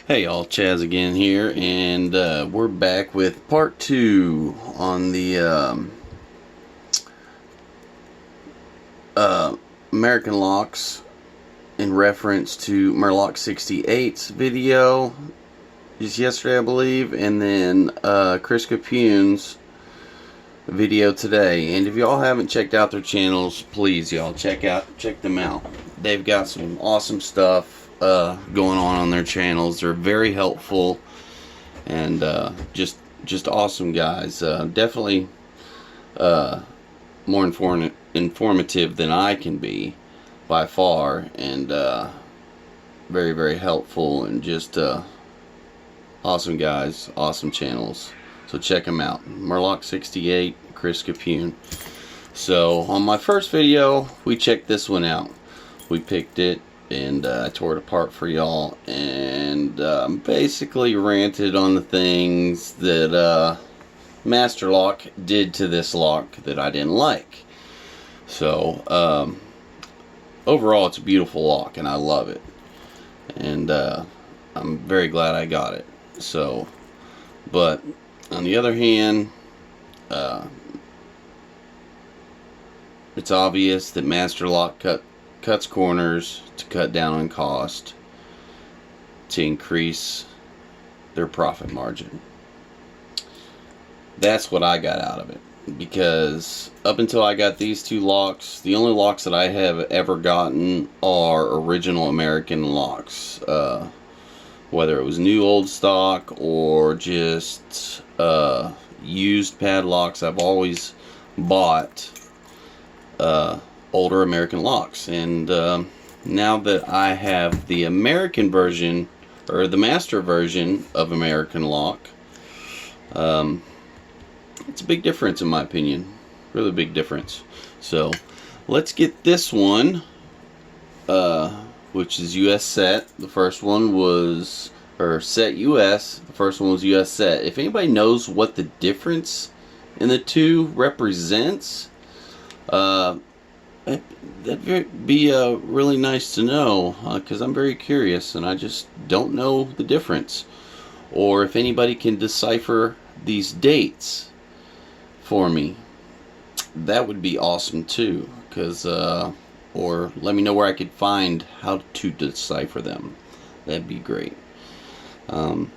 Hey y'all, Chaz again here, and we're back with part 2 on the American locks in reference to Murloc 68's video just yesterday, I believe, and then Chris Capune's video today. And if y'all haven't checked out their channels, please y'all check them out. They've got some awesome stuff going on their channels. They're very helpful and just awesome guys. Definitely more informative than I can be by far, and very, very helpful, and just awesome guys, awesome channels. So check them out. Murloc 68, Chris Capune. So on my first video, we checked this one out. We picked it, and I tore it apart for y'all, and basically ranted on the things that Master Lock did to this lock that I didn't like. So overall, it's a beautiful lock, and I love it, and I'm very glad I got it. So, but on the other hand, it's obvious that Master Lock cuts corners to cut down on cost to increase their profit margin. That's what I got out of it, because up until I got these two locks, the only locks that I have ever gotten are original American locks, whether it was new old stock or just used padlocks. I've always bought older American locks, and now that I have the American version, or the master version of American lock, it's a big difference in my opinion, really big difference. So let's get this one, which is US set. The first one was, or set US, the first one was US set. If anybody knows what the difference in the two represents, that'd be really nice to know, because I'm very curious and I just don't know the difference. Or if anybody can decipher these dates for me, that would be awesome too, because or let me know where I could find how to decipher them. That'd be great. But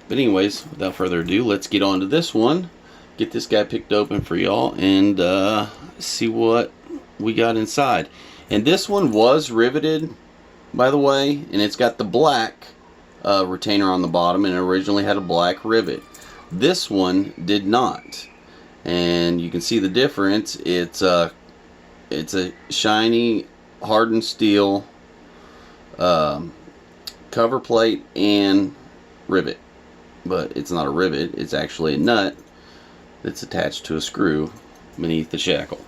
anyways, without further ado, let's get on to this one, get this guy picked open for y'all, and see what we got inside. And this one was riveted, by the way, and it's got the black retainer on the bottom, and it originally had a black rivet. This one did not, and you can see the difference. It's a shiny hardened steel cover plate and rivet, but it's not a rivet, it's actually a nut that's attached to a screw beneath the shackle.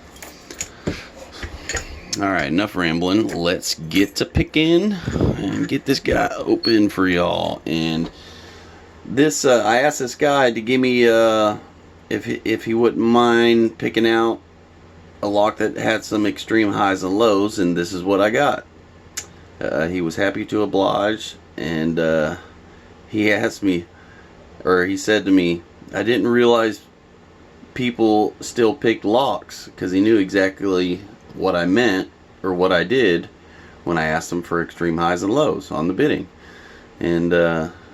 Alright, enough rambling. Let's get to picking and get this guy open for y'all. And this, I asked this guy to give me, if he wouldn't mind picking out a lock that had some extreme highs and lows, and this is what I got. He was happy to oblige, and he asked me, or he said to me, I didn't realize people still picked locks, because he knew exactly what I meant, or what I did, when I asked him for extreme highs and lows on the bidding. And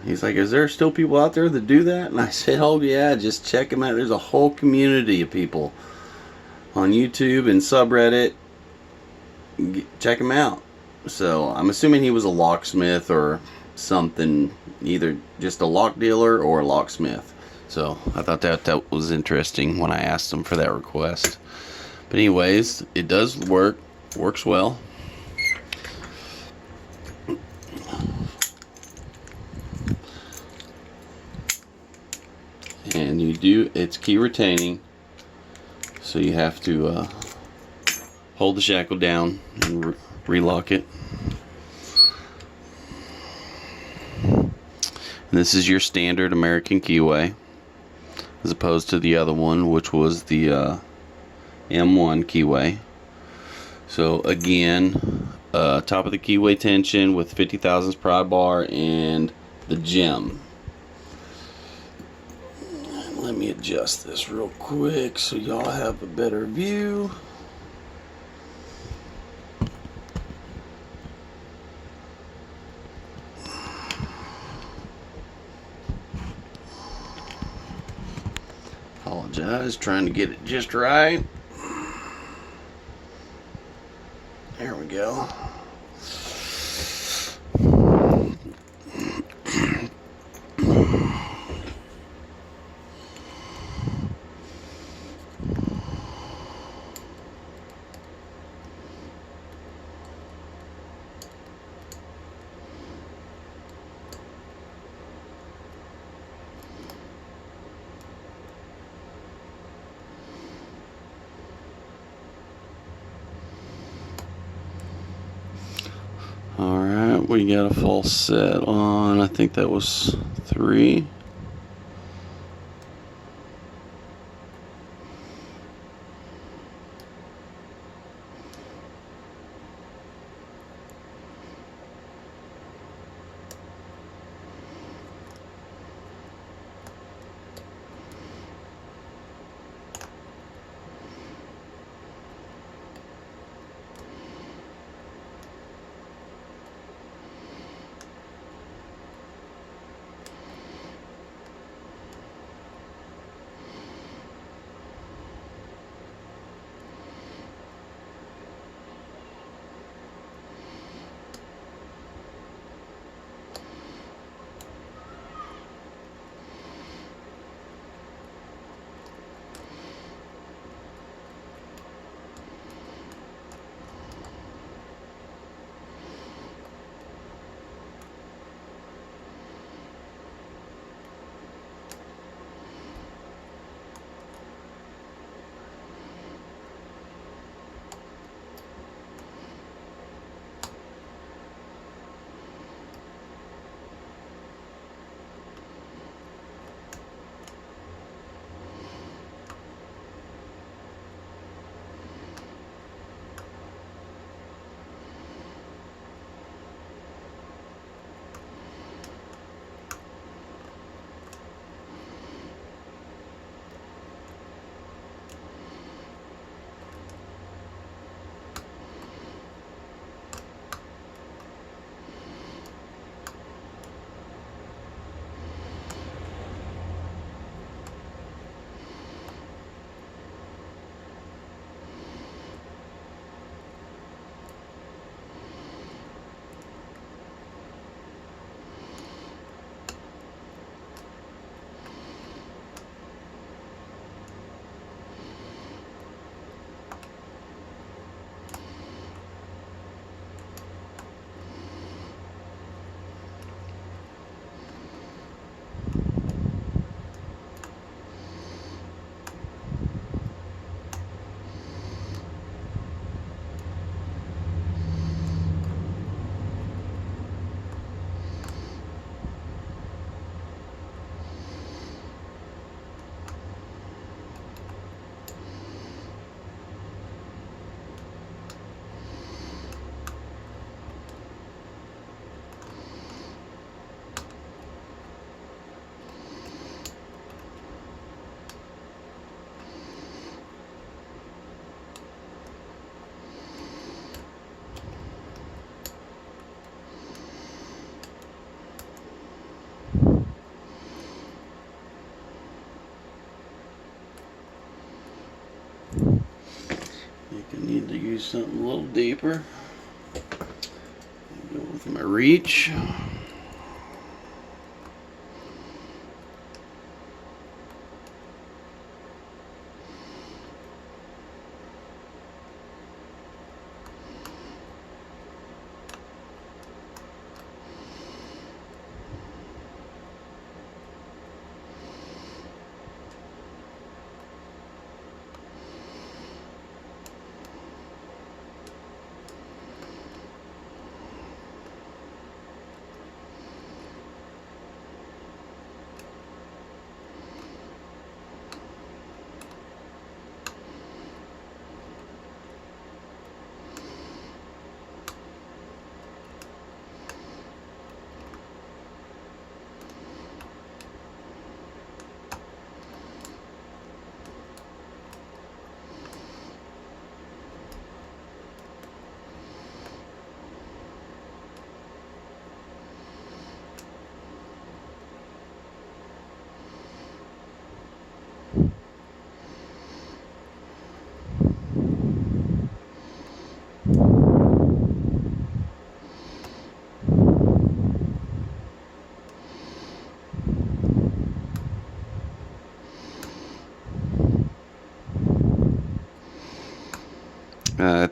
he's like, is there still people out there that do that? And I said, oh yeah, just check them out. There's a whole community of people on YouTube and subreddit. Check them out. So I'm assuming he was a locksmith or something, either just a lock dealer or a locksmith. So I thought that was interesting when I asked him for that request. But anyways, it does works well. And it's key retaining, so you have to hold the shackle down and relock it. And this is your standard American keyway, as opposed to the other one, which was the M1 keyway. So again, top of the keyway tension with 50 thousandths prod bar and the gem. Let me adjust this real quick so y'all have a better view. Apologize, trying to get it just right. There we go. Alright, we got a false set on, I think that was 3. I need to use something a little deeper. Go with my reach.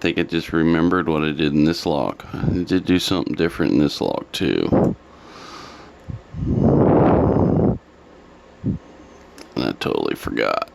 think I just remembered what I did in this lock. I did do something different in this lock too. And I totally forgot.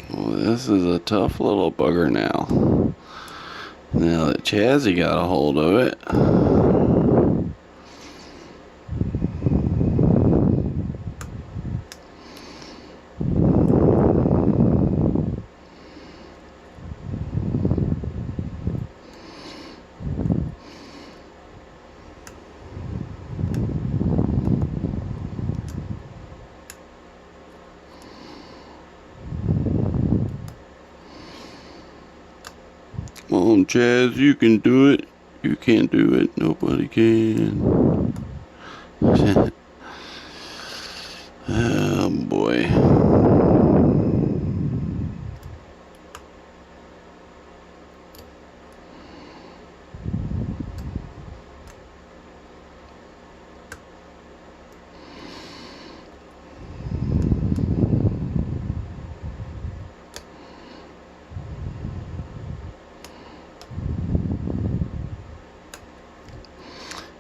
Well, this is a tough little bugger now. Now that Chazzy got a hold of it. Come on, Chaz, you can do it. You can't do it. Nobody can. Oh, boy.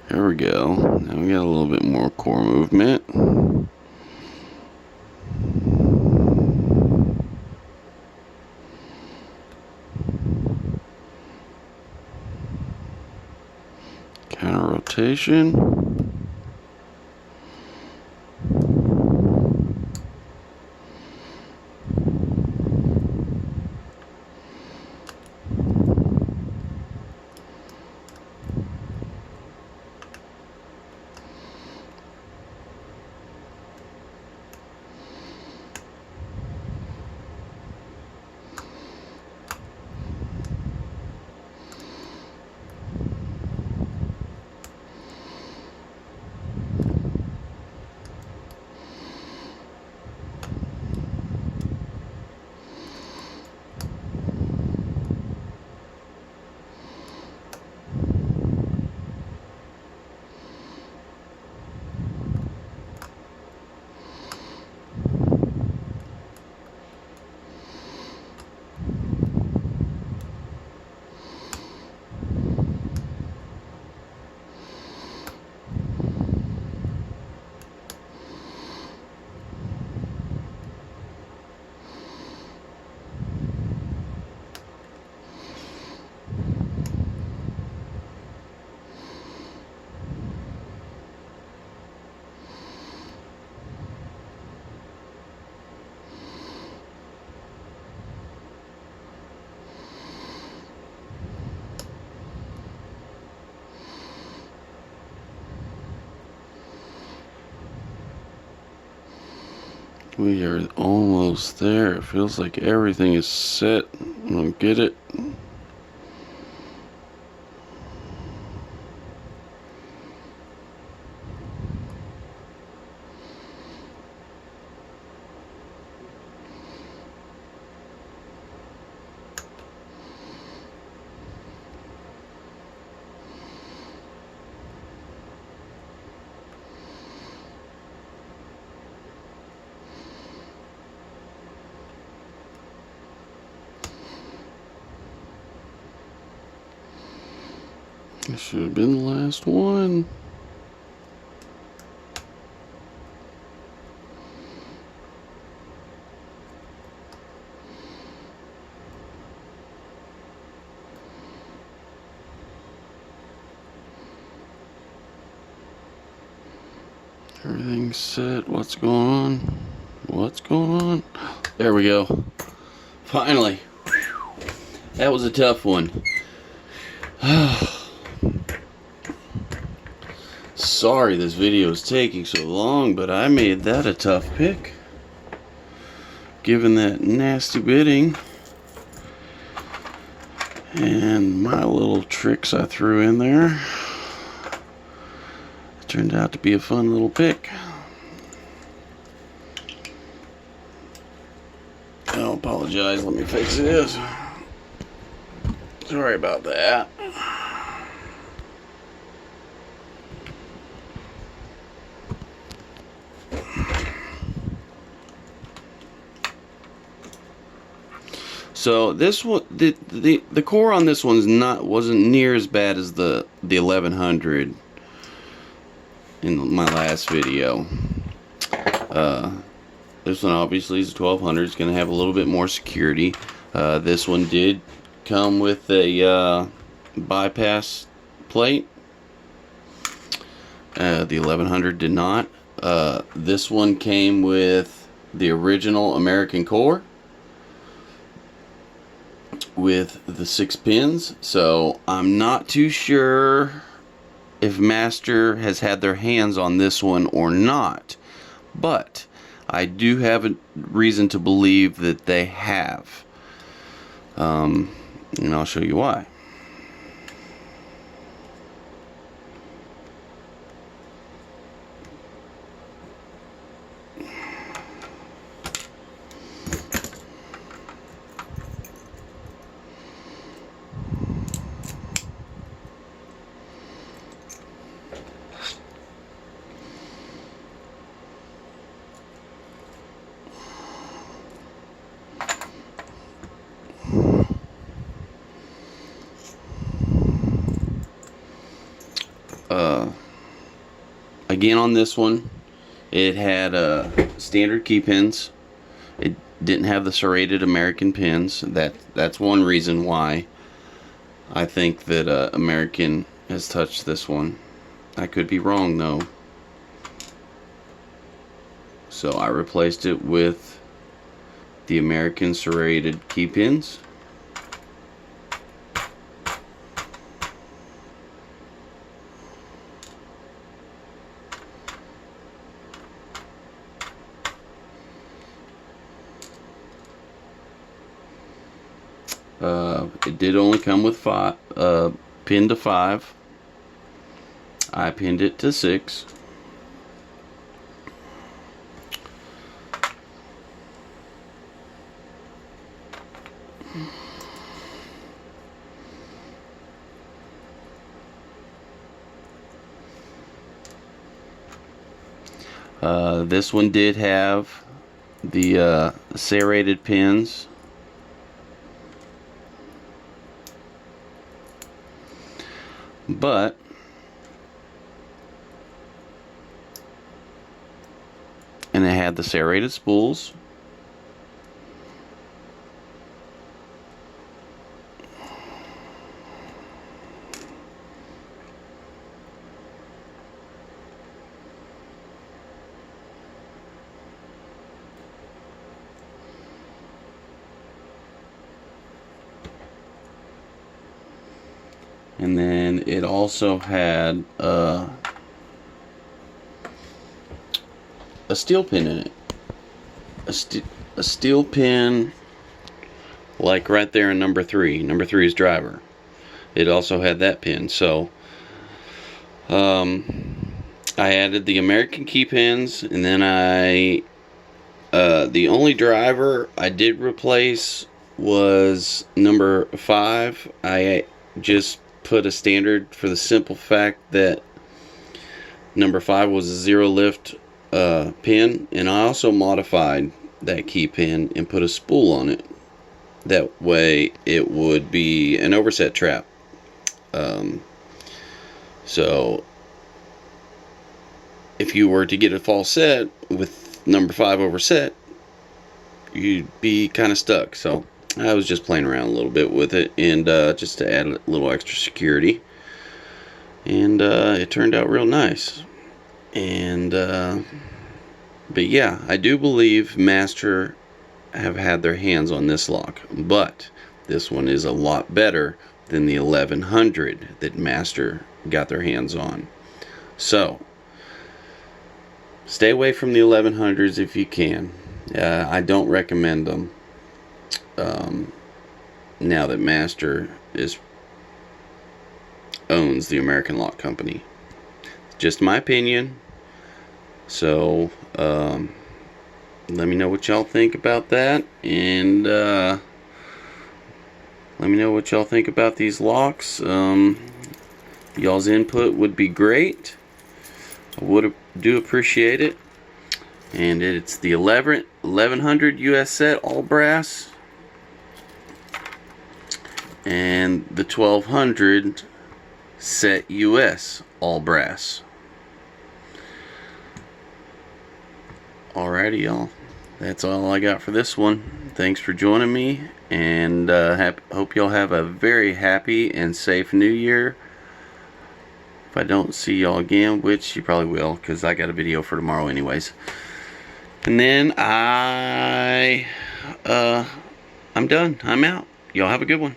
There we go. Now we got a little bit more core movement. Counter rotation. We are almost there. It feels like everything is set. I don't get it. This should have been the last one. Everything's set. What's going on? What's going on? There we go. Finally. That was a tough one. Sorry this video is taking so long, but I made that a tough pick. Given that nasty bidding and my little tricks I threw in there, it turned out to be a fun little pick. I'll apologize. Let me fix this. Sorry about that. So this one, the core on this one's wasn't near as bad as the 1100 in my last video. This one obviously is 1200. It's going to have a little bit more security. This one did come with a bypass plate. The 1100 did not. This one came with the original American core with the 6 pins. So I'm not too sure if Master has had their hands on this one or not, but I do have a reason to believe that they have. And I'll show you why. Again, on this one, it had standard key pins. It didn't have the serrated American pins. That's one reason why I think that American has touched this one. I could be wrong though. So I replaced it with the American serrated key pins. It did only come with 5, pin to 5. I pinned it to 6. This one did have the serrated pins. But and it had the serrated spools. And then it also had a steel pin in it. A steel pin, like right there in number 3. Number 3 is driver. It also had that pin. So I added the American key pins, and then the only driver I did replace was number 5. I just put a standard for the simple fact that number 5 was a 0 lift pin, and I also modified that key pin and put a spool on it. That way it would be an overset trap. So if you were to get a false set with number 5 overset, you'd be kind of stuck. So I was just playing around a little bit with it, and just to add a little extra security, and it turned out real nice. And but yeah, I do believe Master have had their hands on this lock, but this one is a lot better than the 1100 that Master got their hands on. So stay away from the 1100s if you can. I don't recommend them now that Master owns the American Lock Company. Just my opinion. So let me know what y'all think about that, and let me know what y'all think about these locks. Y'all's input would be great. I do appreciate it. And it's the 1100 US set all brass, and the 1200 set US all brass. Alrighty, y'all. That's all I got for this one. Thanks for joining me, and hope y'all have a very happy and safe New Year. If I don't see y'all again, which you probably will, because I got a video for tomorrow anyways. And then I'm done. I'm out. Y'all have a good one.